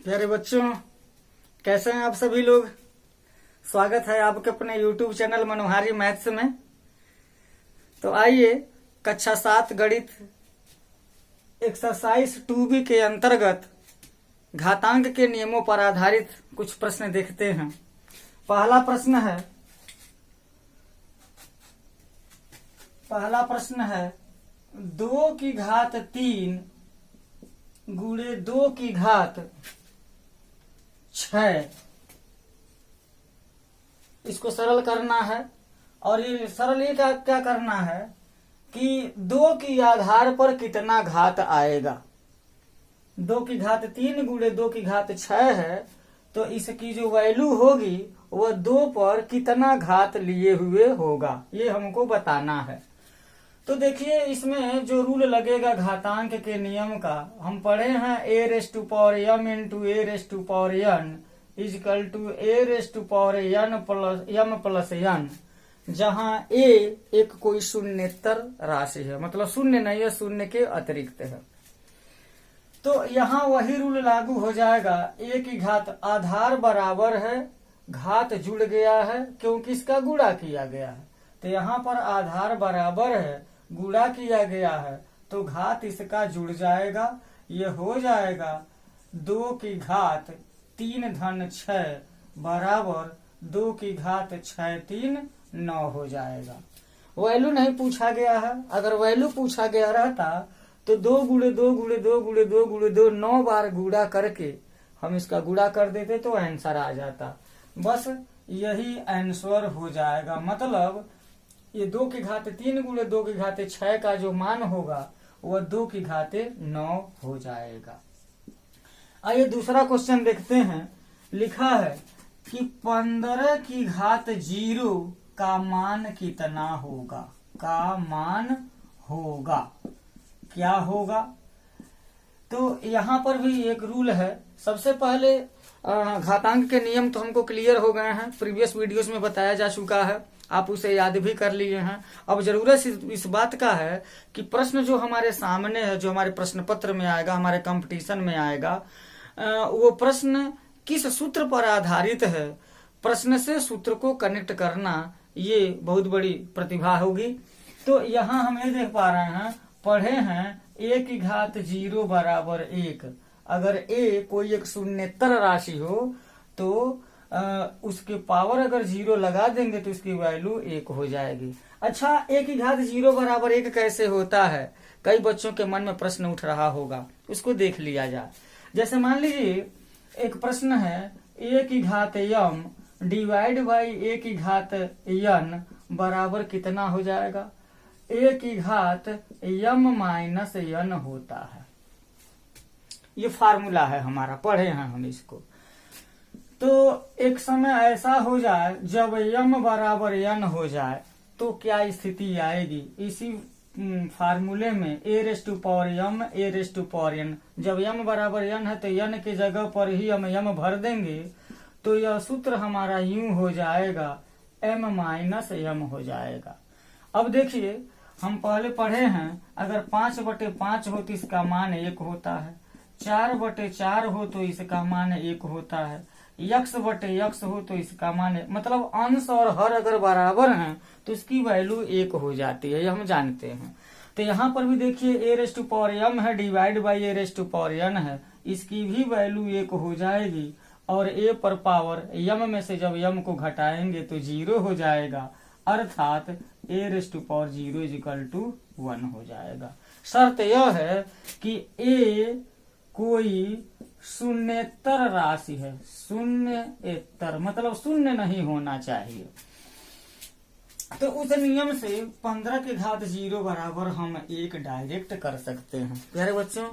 प्यारे बच्चों, कैसे हैं आप सभी लोग। स्वागत है आपके अपने YouTube चैनल मनोहारी मैथ्स में। तो आइए कक्षा 7 गणित एक्सरसाइज 2B के अंतर्गत घातांक के नियमों पर आधारित कुछ प्रश्न देखते हैं। पहला प्रश्न है 2 की घात 3 गुणे 2 की घात 6। इसको सरल करना है और ये सरल ये क्या करना है कि 2 की आधार पर कितना घात आएगा। 2 की घात 3 गुणे 2 की घात 6 है, तो इसकी जो वैल्यू होगी वह 2 पर कितना घात लिए हुए होगा, ये हमको बताना है। तो देखिए इसमें जो रूल लगेगा घातांक के नियम का, हम पढ़े हैं a⁻m into a⁻n is equal to a⁻m+n, जहां a एक कोई शून्येतर राशि है, मतलब शून्य नहीं है, शून्य के अतिरिक्त है। तो यहाँ वही रूल लागू हो जाएगा। a की घात आधार बराबर है, घात जुड़ गया है क्योंकि इसका गुणा किया गया है। तो यहाँ पर आधार बराबर है, गुणा किया गया है, तो घात इसका जुड़ जाएगा। ये हो जाएगा 2 की घात 3 धन 6 बराबर 2 की घात 6 3 9 हो जाएगा। वैल्यू नहीं पूछा गया है। अगर वैल्यू पूछा गया रहता तो 2 गुणे 2 गुणे 2 गुणे 2 गुणे 2 9 बार गुणा करके हम इसका गुणा कर देते तो आंसर आ जाता। बस यही आंसर हो जाएगा। मतलब ये 2 की घात 3 गुणे 2 की घात 6 का जो मान होगा वह 2 की घात 9 हो जाएगा। आइए दूसरा क्वेश्चन देखते हैं। लिखा है कि 15 की घात 0 का मान कितना होगा। क्या होगा। तो यहाँ पर भी एक रूल है। सबसे पहले घातांक के नियम तो हमको क्लियर हो गए हैं, प्रीवियस वीडियोस में बताया जा चुका है, आप उसे याद भी कर लिए हैं। अब जरूरत इस बात का है कि प्रश्न जो हमारे सामने है, जो हमारे प्रश्न पत्र में आएगा, हमारे कंपटीशन में आएगा, वो प्रश्न किस सूत्र पर आधारित है। प्रश्न से सूत्र को कनेक्ट करना ये बहुत बड़ी प्रतिभा होगी। तो यहाँ हम ये देख पा रहे हैं, पढ़े हैं a की घात 0 बराबर 1। अगर a कोई एक शून्येतर राशि हो तो उसके पावर अगर 0 लगा देंगे तो उसकी वैल्यू 1 हो जाएगी। अच्छा, a की घात 0 बराबर 1 कैसे होता है, कई बच्चों के मन में प्रश्न उठ रहा होगा, उसको देख लिया जाए। जैसे मान लीजिए एक प्रश्न है a की घात m डिवाइड बाई a की घात n बराबर कितना हो जाएगा। a की घात m माइनस n होता है। ये फार्मूला है हमारा, पढ़े हैं हम इसको। तो एक समय ऐसा हो जाए जब m बराबर n हो जाए तो क्या स्थिति आएगी। इसी फार्मूले में a⁻m a⁻n, जब m बराबर n है तो n की जगह पर ही हम m भर देंगे, तो यह सूत्र हमारा यूं हो जाएगा m माइनस m हो जाएगा। अब देखिए हम पहले पढ़े हैं, अगर 5/5 हो तो इसका मान 1 होता है, 4/4 हो तो इसका मान 1 होता है, x/x हो तो इसका मान, मतलब अंश और हर अगर बराबर हैं तो इसकी वैल्यू 1 हो जाती है, ये हम जानते हैं। तो यहाँ पर भी देखिए a⁻m है डिवाइड बाई a⁻n है, इसकी भी वैल्यू 1 हो जाएगी। और a पर पावर m में से जब m को घटाएंगे तो 0 हो जाएगा, अर्थात a⁻0 इक्वल टू 1 हो जाएगा। शर्त यह है कि a कोई शून्येतर राशि है, शून्येतर मतलब शून्य नहीं होना चाहिए। तो उस नियम से 15 की घात 0 बराबर हम 1 डायरेक्ट कर सकते हैं। प्यारे बच्चों,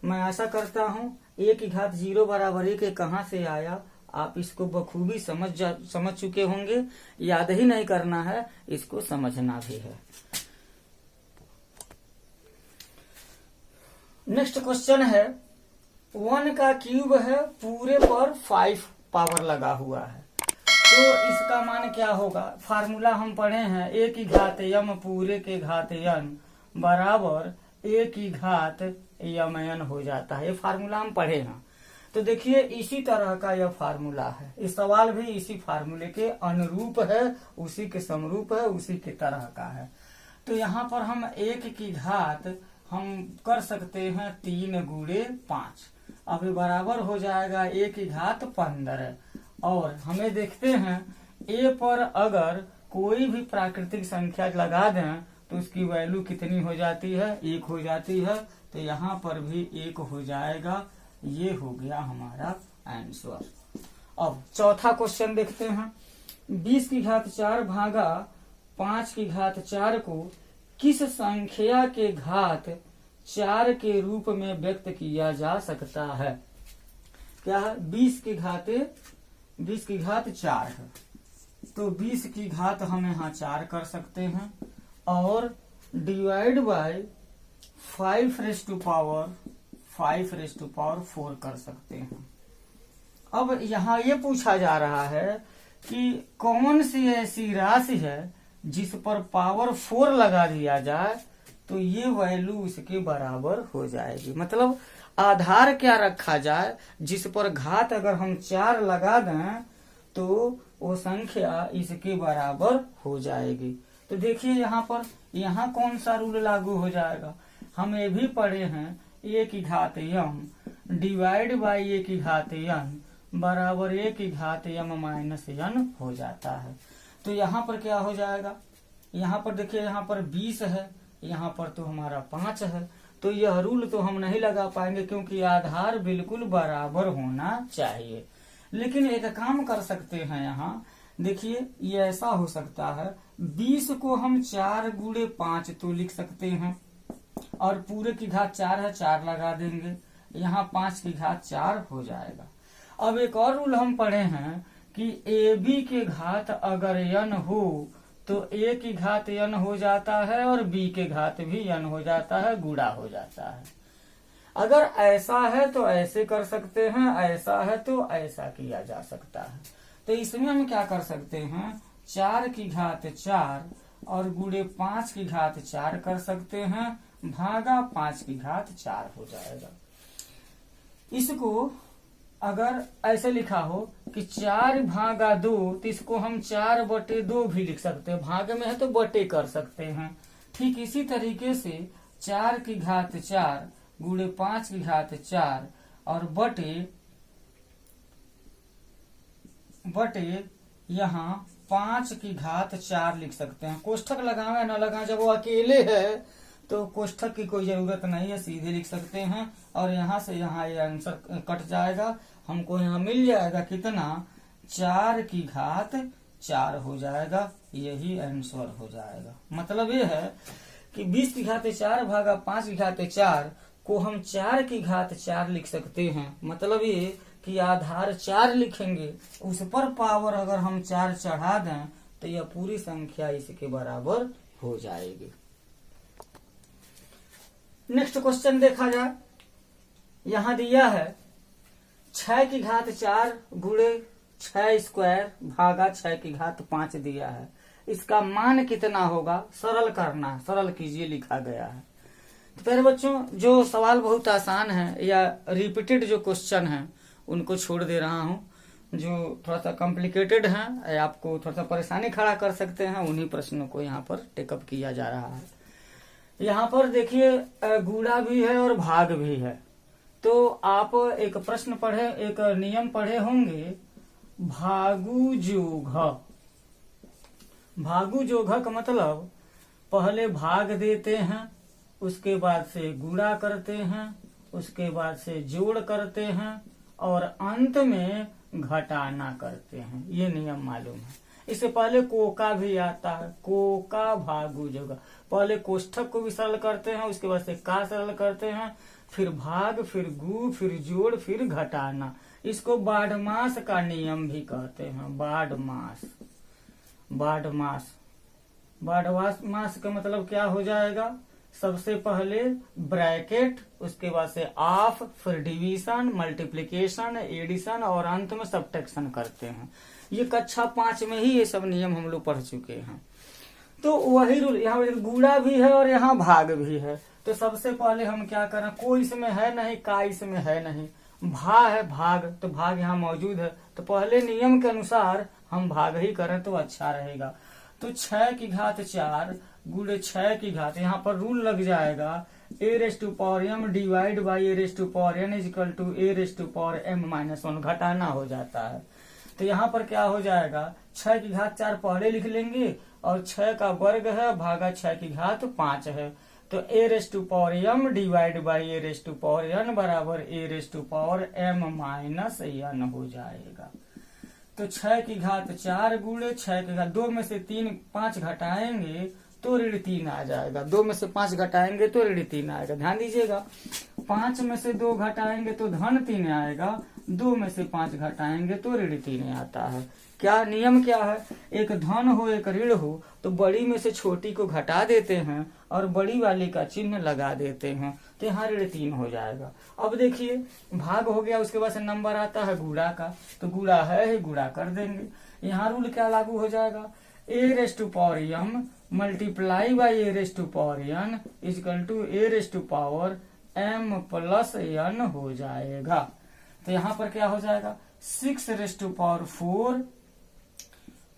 मैं आशा करता हूँ a की घात 0 बराबर 1 कहाँ से आया आप इसको बखूबी समझ चुके होंगे। याद ही नहीं करना है, इसको समझना भी है। नेक्स्ट क्वेश्चन है 1 का क्यूब है, पूरे पर 5 पावर लगा हुआ है, तो इसका मान क्या होगा। फार्मूला हम पढ़े हैं a की घात m पूरे के घात n बराबर a की घात mn हो जाता है। ये फार्मूला हम पढ़े हैं। तो देखिए इसी तरह का यह फार्मूला है, इस सवाल भी इसी फार्मूले के अनुरूप है, उसी के समरूप है, उसी के तरह का है। तो यहाँ पर हम 1 की घात हम कर सकते हैं 3 गुणे 5, अब ये बराबर हो जाएगा 1 की घात 15। और हमें देखते हैं ए पर अगर कोई भी प्राकृतिक संख्या लगा दें तो उसकी वैल्यू कितनी हो जाती है, 1 हो जाती है। तो यहाँ पर भी 1 हो जाएगा। ये हो गया हमारा आंसर। अब चौथा क्वेश्चन देखते हैं। 20 की घात 4 भागा 5 की घात 4 को किस संख्या के घात 4 के रूप में व्यक्त किया जा सकता है? क्या है? 20 की घात 4 है, तो 20 की घात हम यहाँ 4 कर सकते हैं और divide by 5 raise to power 4 कर सकते हैं। अब यहाँ ये पूछा जा रहा है कि कौन सी ऐसी राशि है जिस पर पावर 4 लगा दिया जाए तो ये वैल्यू इसके बराबर हो जाएगी। मतलब आधार क्या रखा जाए जिस पर घात अगर हम 4 लगा दें तो वो संख्या इसके बराबर हो जाएगी। तो देखिए यहाँ पर यहाँ कौन सा रूल लागू हो जाएगा? हम ये भी पढ़े हैं a की घात m डिवाइड बाई a की घात n बराबर a की घात m माइनस n हो जाता है। तो यहाँ पर क्या हो जाएगा? यहाँ पर देखिए यहाँ पर 20 है, यहाँ पर तो हमारा 5 है, तो यह रूल तो हम नहीं लगा पाएंगे क्योंकि आधार बिल्कुल बराबर होना चाहिए। लेकिन एक काम कर सकते हैं, यहाँ देखिए ये ऐसा हो सकता है 20 को हम 4 गुणे 5 तो लिख सकते हैं और पूरे की घात 4 है, 4 लगा देंगे, यहाँ 5 की घात 4 हो जाएगा। अब एक और रूल हम पढ़े हैं कि AB के घात अगर n हो तो A की घात n हो जाता है और B के घात भी n हो जाता है, गुणा हो जाता है। अगर ऐसा है तो ऐसे कर सकते हैं, ऐसा है तो ऐसा किया जा सकता है। तो इसमें हम क्या कर सकते हैं, 4 की घात 4 और गुणे 5 की घात 4 कर सकते हैं, भागा 5 की घात 4 हो जाएगा। इसको अगर ऐसे लिखा हो कि 4 भागा 2 तो इसको हम 4/2 भी लिख सकते हैं, भाग में है तो बटे कर सकते हैं। ठीक इसी तरीके से 4 की घात 4 गुणे 5 की घात 4 और बटे यहाँ 5 की घात 4 लिख सकते हैं। कोष्ठक लगावे न लगाए, जब वो अकेले है तो कोष्ठक की कोई जरूरत नहीं है, सीधे लिख सकते हैं और यहाँ से यहाँ ये आंसर कट जाएगा। हमको यहाँ मिल जाएगा कितना, 4 की घात 4 हो जाएगा, यही आंसर हो जाएगा। मतलब ये है कि 20 की घात 4 भागा 5 की घात 4 को हम 4 की घात 4 लिख सकते हैं। मतलब ये कि आधार 4 लिखेंगे, उस पर पावर अगर हम 4 चढ़ा दें तो यह पूरी संख्या इसके बराबर हो जाएगी। नेक्स्ट क्वेश्चन देखा जाए, यहाँ दिया है 6 की घात 4 गुणे 6 स्क्वायर भागा 6 की घात 5 दिया है। इसका मान कितना होगा, सरल करना, सरल कीजिए लिखा गया है। तो प्यारे बच्चों, जो सवाल बहुत आसान है या रिपीटेड जो क्वेश्चन है उनको छोड़ दे रहा हूँ, जो थोड़ा सा कॉम्प्लिकेटेड है, आपको थोड़ा सा परेशानी खड़ा कर सकते हैं, उन्हीं प्रश्नों को यहाँ पर टेकअप किया जा रहा है। यहाँ पर देखिए गुणा भी है और भाग भी है। तो आप एक प्रश्न पढ़े, एक नियम पढ़े होंगे, भागु जोघ। भागु जोघ का मतलब पहले भाग देते हैं, उसके बाद से गुणा करते हैं, उसके बाद से जोड़ करते हैं और अंत में घटाना करते हैं। ये नियम मालूम है। इससे पहले कोका भी आता है, कोका भागु जोघ। पहले कोष्ठक को भी सरल करते हैं, उसके बाद से का सरल करते हैं, फिर भाग, फिर गु, फिर जोड़, फिर घटाना। इसको बाढ़मास का नियम भी कहते हैं, बाढ़मास। बाढ़मास का मतलब क्या हो जाएगा, सबसे पहले ब्रैकेट, उसके बाद से ऑफ, फिर डिवीजन, मल्टीप्लिकेशन, एडिशन और अंत में सब्ट्रैक्शन करते हैं। ये कक्षा 5 में ही ये सब नियम हम लोग पढ़ चुके हैं। तो वही रूल, यहाँ गुणा भी है और यहाँ भाग भी है। तो सबसे पहले हम क्या करें, को इसमें है नहीं, का इसमें है नहीं, भा है भाग, तो भाग यहाँ मौजूद है, तो पहले नियम के अनुसार हम भाग ही करें तो अच्छा रहेगा। तो 6 की घात 4 गुणे 6 की घात, यहाँ पर रूल लग जाएगा a⁻m divide by a⁻n is equal to a⁻m-1 घटाना हो जाता है। तो यहाँ पर क्या हो जाएगा, 6 की घात 4 पहले लिख लेंगे और 6 का वर्ग है भागा 6 की घात 5 है, तो a⁻m डिवाइड बाई a⁻n बराबर a⁻m-n हो जाएगा। तो 6 की घात 4 गुणे 6 की घात 2 में से 5 घटाएंगे तो ऋण 3 आ जाएगा। 2 में से 5 घटाएंगे तो ऋण 3 आएगा। ध्यान दीजिएगा, 5 में से 2 घटाएंगे तो धन 3 आएगा, 2 में से 5 घटाएंगे तो ऋण 3 आता है। क्या नियम क्या है, एक धन हो एक ऋण हो तो बड़ी में से छोटी को घटा देते हैं और बड़ी वाली का चिन्ह लगा देते हैं, तो यहाँ ऋण 3 हो जाएगा। अब देखिए भाग हो गया, उसके बाद से नंबर आता है गुणा का, तो गुणा है ही गुणा कर देंगे। यहाँ रूल क्या लागू हो जाएगा, a⁻m multiply by a⁻n is equal to a⁻m+n हो जाएगा। तो यहाँ पर क्या हो जाएगा 6⁴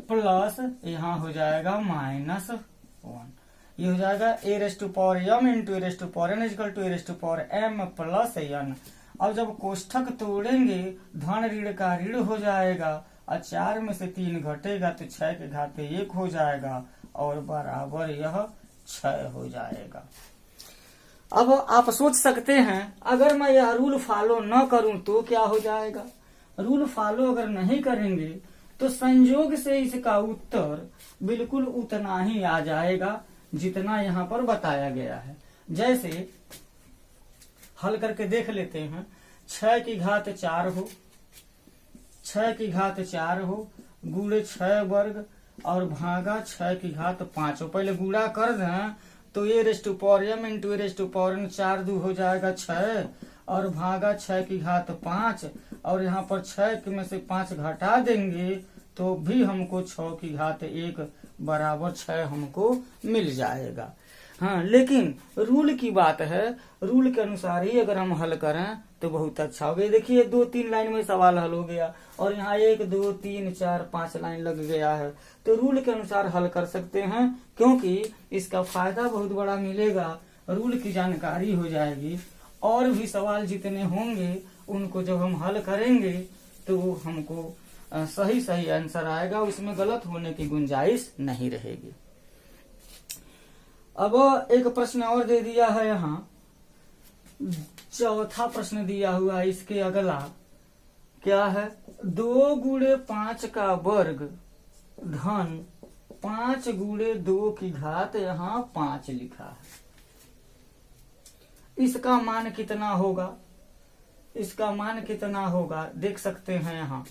प्लस यहाँ हो जाएगा -1, ये हो जाएगा a⁻m into a⁻n is equal to a⁻m+n। अब जब कोष्ठक तोड़ेंगे धन ऋण का ऋण हो जाएगा और 4 में से 3 घटेगा तो 6 के घात 1 हो जाएगा और बराबर यह 6 हो जाएगा। अब आप सोच सकते हैं अगर मैं यह रूल फॉलो न करूं तो क्या हो जाएगा। रूल फॉलो अगर नहीं करेंगे तो संयोग से इसका उत्तर बिल्कुल उतना ही आ जाएगा जितना यहाँ पर बताया गया है। जैसे हल करके देख लेते हैं, 6 की घात 4 हो, 6 की घात 4 हो गुणे 6 वर्ग और भागा 6 की घात 5 हो। पहले गुणा कर दें तो a⁻m इंटू a⁻n 4 2 हो जाएगा 6 और भागा 6 की घात 5 और यहाँ पर 6 में से 5 घटा देंगे तो भी हमको 6 की घात 1 बराबर 6 हमको मिल जाएगा। हाँ, लेकिन रूल की बात है, रूल के अनुसार ही अगर हम हल करें तो बहुत अच्छा हो गया। देखिए 2-3 लाइन में सवाल हल हो गया और यहाँ 1 2 3 4 5 लाइन लग गया है, तो रूल के अनुसार हल कर सकते हैं क्योंकि इसका फायदा बहुत बड़ा मिलेगा, रूल की जानकारी हो जाएगी और भी सवाल जितने होंगे उनको जब हम हल करेंगे तो हमको सही आंसर आएगा, उसमें गलत होने की गुंजाइश नहीं रहेगी। अब एक प्रश्न और दे दिया है, यहाँ चौथा प्रश्न दिया हुआ है। इसके अगला क्या है, 2 गुणे 5 का वर्ग धन 5 गुणे 2 की घात यहाँ 5 लिखा है। इसका मान कितना होगा, इसका मान कितना होगा देख सकते हैं। यहाँ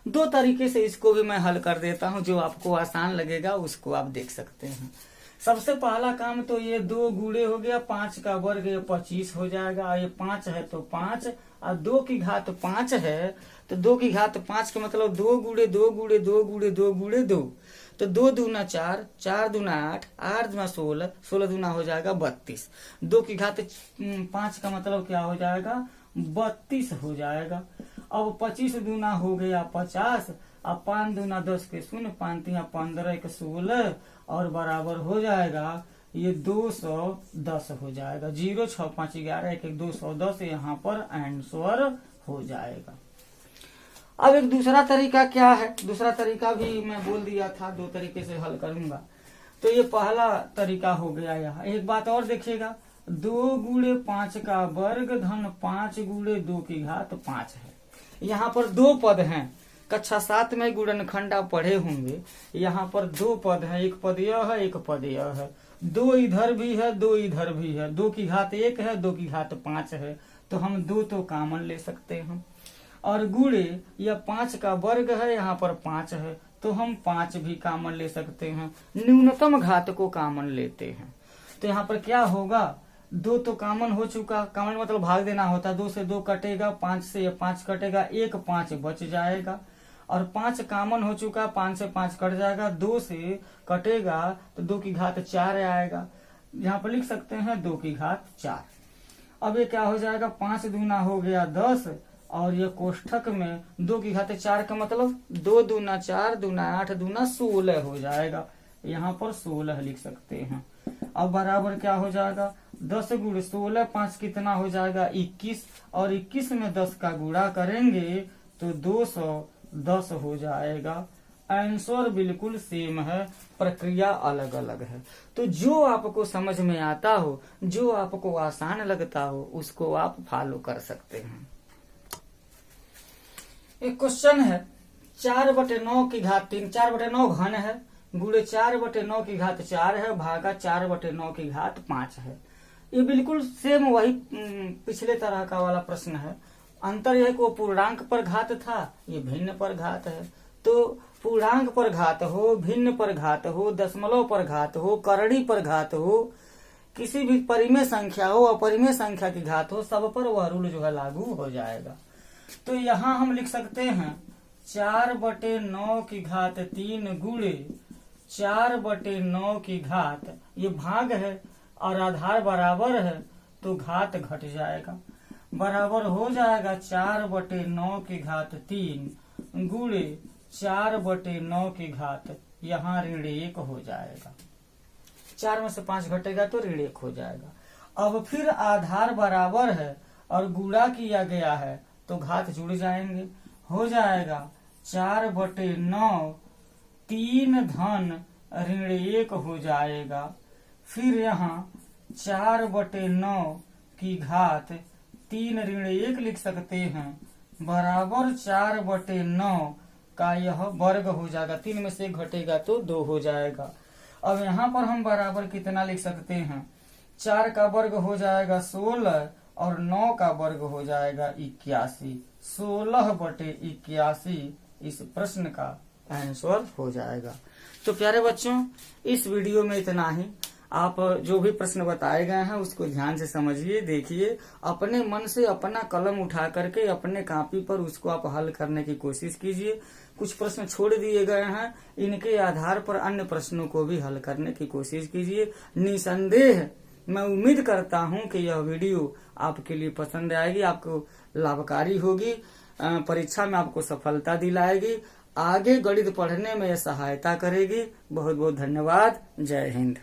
2 तरीके से इसको भी मैं हल कर देता हूं, जो आपको आसान लगेगा उसको आप देख सकते हैं। सबसे पहला काम तो ये 2 गुणे हो गया, 5 का वर्ग ये 25 हो जाएगा, ये 5 है तो 5 और 2 की घात 5 है तो 2 की घात 5 का मतलब 2 गुणे 2 गुणे 2 गुणे 2 गुणे 2, तो 2 दूना 4, 4 दूना 8, 8 दूना 16, 16 दूना हो जाएगा 32। 2 की घात 5 का मतलब क्या हो जाएगा 32 हो जाएगा। अब 25 दूना हो गया 50, अब 5 दूना 10 के 0, 5 3 15 1 16 और बराबर हो जाएगा ये 210 हो जाएगा। 0 6 5 11 1 1 210 यहाँ पर आंसर हो जाएगा। अब एक दूसरा तरीका क्या है, दूसरा तरीका भी मैं बोल दिया था 2 तरीके से हल करूंगा, तो ये पहला तरीका हो गया। यहाँ एक बात और देखिएगा, 2 गुणे 5 का वर्ग धन 5 गुणे 2 की घात 5 है। यहाँ पर 2 पद हैं, कक्षा 7 में गुणनखंड आप पढ़े होंगे। यहाँ पर 2 पद हैं, एक पद यह है एक पद यह है, 2 इधर भी है 2 इधर भी है, 2 की घात 1 है 2 की घात 5 है, तो हम 2 तो कॉमन ले सकते हैं। और गुणे यह 5 का वर्ग है, यहाँ पर 5 है तो हम 5 भी कॉमन ले सकते हैं, न्यूनतम घात को कॉमन लेते हैं। तो यहाँ पर क्या होगा, 2 तो कॉमन हो चुका, कॉमन मतलब भाग देना होता, 2 से 2 कटेगा, 5 से 5 कटेगा, 1 5 बच जाएगा और 5 कॉमन हो चुका, 5 से 5 कट जाएगा, 2 से कटेगा तो 2 की घात 4 आएगा, यहाँ पर लिख सकते हैं 2 की घात 4। अब ये क्या हो जाएगा, 5 दूना हो गया 10, और ये कोष्ठक में 2 की घात 4 का मतलब 2 दूना 4 दूना 8 दूना 16 हो जाएगा। यहाँ पर 16 लिख सकते हैं। अब बराबर क्या हो जाएगा, 10 गुण 16, 5 कितना हो जाएगा 21, और 21 में 10 का गुणा करेंगे तो 210 हो जाएगा। आंसर बिल्कुल सेम है, प्रक्रिया अलग अलग है। तो जो आपको समझ में आता हो, जो आपको आसान लगता हो, उसको आप फॉलो कर सकते हैं। एक क्वेश्चन है, 4/9 की घात 3, 4/9 घन है, गुणे 4/9 की घात 4 है, भागा 4/9 की घात 5 है। ये बिल्कुल सेम वही पिछले तरह का वाला प्रश्न है। अंतर यह है कि वो पूर्णांक पर घात था, ये भिन्न पर घात है। तो पूर्णांक पर घात हो, भिन्न पर घात हो, दशमलव पर घात हो, करड़ी पर घात हो, किसी भी परिमेय संख्या हो, अपरिमेय संख्या की घात हो, सब पर वह रूल जो है लागू हो जाएगा। तो यहाँ हम लिख सकते हैं 4/9 की घात 3 गुणे 4/9 की घात, ये भाग है और आधार बराबर है तो घात घट जाएगा, बराबर हो जाएगा 4/9 की घात 3 गुणे 4/9 की घात, यहाँ ऋण 1 हो जाएगा। 4 में से 5 घटेगा तो ऋण 1 हो जाएगा। अब फिर आधार बराबर है और गुणा किया गया है तो घात जुड़ जाएंगे, हो जाएगा 4/9 3 धन ऋण 1 हो जाएगा। फिर यहाँ 4/9 की घात 3 ऋण 1 लिख सकते हैं, बराबर 4/9 का यह वर्ग हो जाएगा। 3 में से 1 घटेगा तो 2 हो जाएगा। अब यहाँ पर हम बराबर कितना लिख सकते हैं, 4 का वर्ग हो जाएगा 16 और 9 का वर्ग हो जाएगा 81। 16/81 इस प्रश्न का आंसर हो जाएगा। तो प्यारे बच्चों, इस वीडियो में इतना ही। आप जो भी प्रश्न बताए गए हैं उसको ध्यान से समझिए, देखिए, अपने मन से अपना कलम उठा करके अपने कॉपी पर उसको आप हल करने की कोशिश कीजिए। कुछ प्रश्न छोड़ दिए गए हैं, इनके आधार पर अन्य प्रश्नों को भी हल करने की कोशिश कीजिए। निसंदेह मैं उम्मीद करता हूं कि यह वीडियो आपके लिए पसंद आएगी, आपको लाभकारी होगी, परीक्षा में आपको सफलता दिलाएगी, आगे गणित पढ़ने में सहायता करेगी। बहुत बहुत धन्यवाद। जय हिंद।